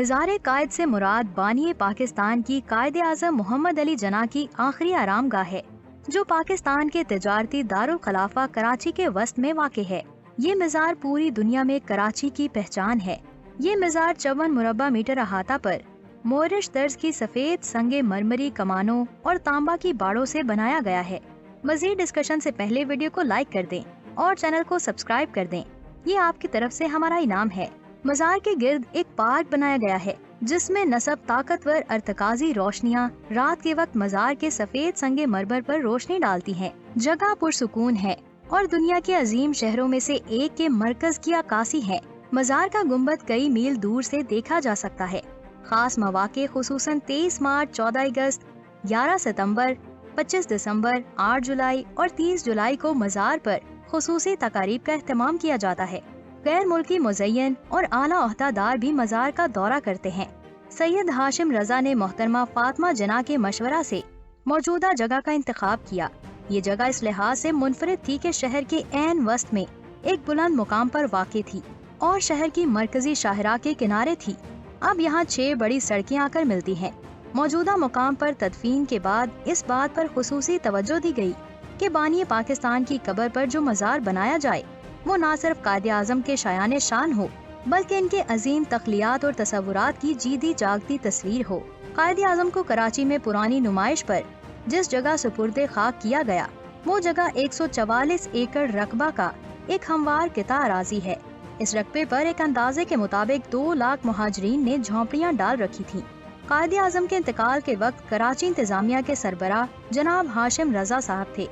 मज़ार कायद से मुराद बानी पाकिस्तान की कायद आज़म मोहम्मद अली जना की आखिरी आरामगाह है, जो पाकिस्तान के तिजारती दारुल खलाफा कराची के वस्त में वाक़ है। ये मज़ार पूरी दुनिया में कराची की पहचान है। ये मज़ार 54 मुरब्बा मीटर अहाता पर मोरिश तर्ज की सफ़ेद संगे मरमरी कमानों और तांबा की बाड़ों से बनाया गया है। मज़ीद डिस्कशन से पहले वीडियो को लाइक कर दें और चैनल को सब्सक्राइब कर दें। ये आपकी तरफ से हमारा इनाम है। मज़ार के गिर्द एक पार्क बनाया गया है, जिसमें नस्ब ताकतवर अर्तकाजी रोशनियाँ रात के वक्त मज़ार के सफेद संगे मरमर पर रोशनी डालती हैं। जगह पुरसुकून है और दुनिया के अजीम शहरों में से एक के मरकज की अक्कासी है। मज़ार का गुंबद कई मील दूर से देखा जा सकता है। खास मौके खुसूसन 23 मार्च, 14 अगस्त, 11 सितंबर, 25 दिसंबर, 8 जुलाई और 30 जुलाई को मज़ार पर खुसूसी तकारीब का एहतमाम किया जाता है। गैर मुल्की मुज़य्यन और आला ओहदादार भी मज़ार का दौरा करते हैं। सैयद हाशिम रजा ने मोहतरमा फातिमा जना के मशवरा से मौजूदा जगह का इंतखाब किया। ये जगह इस लिहाज से मुनफरिद थी कि शहर के ऐन वस्त में एक बुलंद मुकाम पर वाक़ई थी और शहर की मरकजी शाहरा के किनारे थी। अब यहाँ 6 बड़ी सड़कें आकर मिलती हैं। मौजूदा मुकाम पर तदफीन के बाद इस बात पर खुसूसी तवज्जो दी गई कि बानी पाकिस्तान की कब्र पर जो मज़ार बनाया जाए वो न सिर्फ कायद आज़म के शायान शान हो, बल्कि इनके अजीम तख्लियात और तसव्वुरात की जीती जागती तस्वीर हो। कायद आज़म को कराची में पुरानी नुमाइश पर जिस जगह सुपुर्दे खाक किया गया, वो जगह 144 एकड़ रकबा का एक हमवार किता अराजी है। इस रकबे पर एक अंदाजे के मुताबिक 2 लाख मुहाजिरीन ने झोंपड़ियाँ डाल रखी थी। कायद आज़म के इंतकाल के वक्त कराची इंतजामिया के सरबराह जनाब हाशिम रजा साहब थे।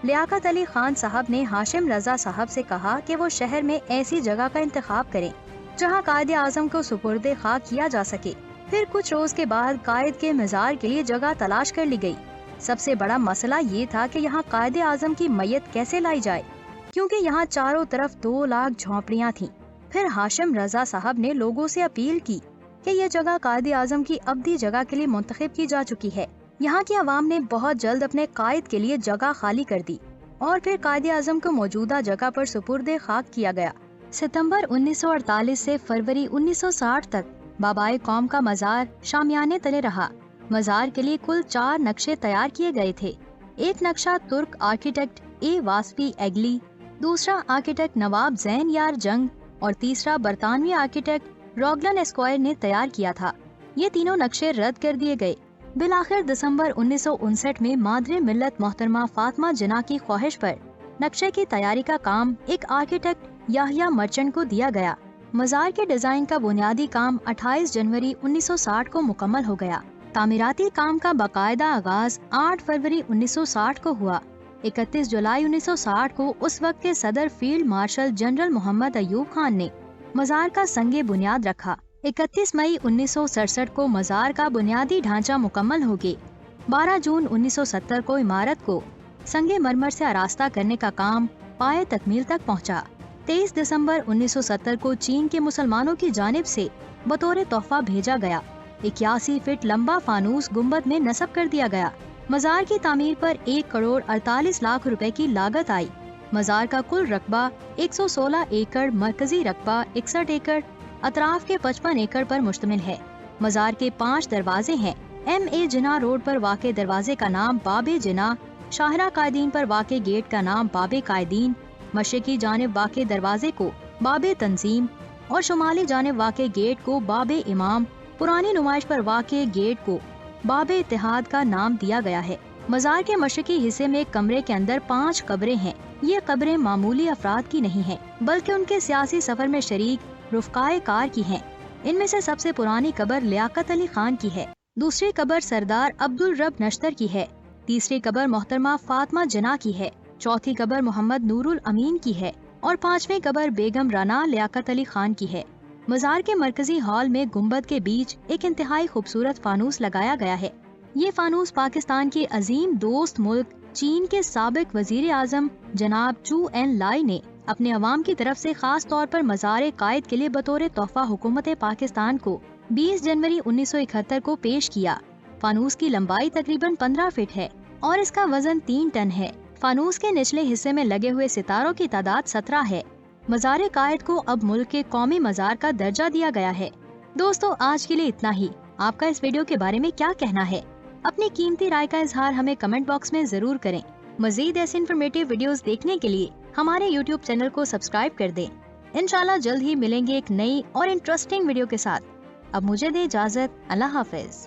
लियाकत अली खान साहब ने हाशिम रजा साहब से कहा कि वो शहर में ऐसी जगह का इंतखाब करें जहां कायद आज़म को सुपुर्दे खाक किया जा सके। फिर कुछ रोज के बाद कायद के मज़ार के लिए जगह तलाश कर ली गई। सबसे बड़ा मसला ये था कि यहाँ कायद आज़म की मैयत कैसे लाई जाए, क्योंकि यहाँ चारों तरफ 2 लाख झोंपड़ियाँ थीं। फिर हाशिम रजा साहब ने लोगों से अपील की कि ये जगह कायद आज़म की अब्दी जगह के लिए मुंतखब की जा चुकी है। यहाँ की आवाम ने बहुत जल्द अपने कायद के लिए जगह खाली कर दी और फिर कायद आज़म को मौजूदा जगह पर सुपुर्दे खाक किया गया। सितंबर 1948 से फरवरी 1960 तक बाबाए कौम का मज़ार शामियाने तले रहा। मज़ार के लिए कुल 4 नक्शे तैयार किए गए थे। एक नक्शा तुर्क आर्किटेक्ट ए वास्फी एगली, दूसरा आर्किटेक्ट नवाब जैन यार जंग और तीसरा बरतानवी आर्किटेक्ट रॉगलन एस्क्वायर ने तैयार किया था। ये तीनों नक्शे रद्द कर दिए गए। बिलाखिर दिसंबर 1959 में मादरे मिल्लत मोहतरमा फातिमा जना की ख्वाहिश पर नक्शे की तैयारी का काम एक आर्किटेक्ट याहिया मर्चेंट को दिया गया। मज़ार के डिजाइन का बुनियादी काम 28 जनवरी 1960 को मुकम्मल हो गया। तामीराती काम का बाकायदा आगाज 8 फरवरी 1960 को हुआ। 31 जुलाई 1960 को उस वक्त के सदर field marshal general Mohammad Ayub Khan ने मज़ार का संगे बुनियाद रखा। 31 मई 1967 को मज़ार का बुनियादी ढांचा मुकम्मल हो गया। 12 जून 1970 को इमारत को संगे मरमर से आरास्ता करने का काम पाए तकमील तक पहुंचा। 23 दिसंबर 1970 को चीन के मुसलमानों की जानिब से बतौर तोहफा भेजा गया 81 फीट लंबा फानूस गुंबद में नस्ब कर दिया गया। मज़ार की तामीर पर 1 करोड़ 48 लाख रुपए की लागत आई। मज़ार का कुल रकबा 116 एकड़, मरकजी रकबा 61 एकड़, अतराफ के 55 एकड़ पर मुश्तमिल है। मज़ार के 5 दरवाजे हैं। MA जिना रोड पर वाक़े दरवाजे का नाम बाबे जिना, शाहरा कायदीन पर वाक़े गेट का नाम बाबे कायदीन, मशरकी जानिब वाक़े दरवाजे को बाबे तंजीम और शुमाली जानिब वाक़े गेट को बाबे इमाम, पुरानी नुमाइश पर वाक़े गेट को बाबे इत्तेहाद का नाम दिया गया है। मज़ार के मशरकी हिस्से में एक कमरे के अंदर 5 कब्रें हैं। ये कब्रें मामूली अफराद की नहीं हैं, बल्कि उनके सियासी सफर में शरीक रुफ़क़ाए कार की हैं। इनमें से सबसे पुरानी कब्र लियाकत अली खान की है, दूसरी कब्र सरदार अब्दुल रब नश्तर की है, तीसरी कब्र मोहतरमा फातिमा जना की है, चौथी कब्र मोहम्मद नूरुल अमीन की है और 5वीं कब्र बेगम राना लियाकत अली खान की है। मज़ार के मरकजी हॉल में गुंबद के बीच एक इंतहाई खूबसूरत फानूस लगाया गया है। ये फानूस पाकिस्तान के अजीम दोस्त मुल्क चीन के साबिक वजीर आजम जनाब चू एन लाई ने अपने अवाम की तरफ से खास तौर पर मज़ार कायद के लिए बतौर तोहफा हुकूमत पाकिस्तान को 20 जनवरी 1971 को पेश किया। फानूस की लंबाई तकरीबन 15 फीट है और इसका वजन 3 टन है। फानूस के निचले हिस्से में लगे हुए सितारों की तादाद 17 है। मज़ार कायद को अब मुल्क के कौमी मज़ार का दर्जा दिया गया है। दोस्तों आज के लिए इतना ही। आपका इस वीडियो के बारे में क्या कहना है? अपनी कीमती राय का इजहार हमें कमेंट बॉक्स में जरूर करें। मजीद ऐसे इन्फॉर्मेटिव वीडियोस देखने के लिए हमारे यूट्यूब चैनल को सब्सक्राइब कर दें। इंशाल्लाह जल्द ही मिलेंगे एक नई और इंटरेस्टिंग वीडियो के साथ। अब मुझे दे इजाजत। अल्लाह हाफिज।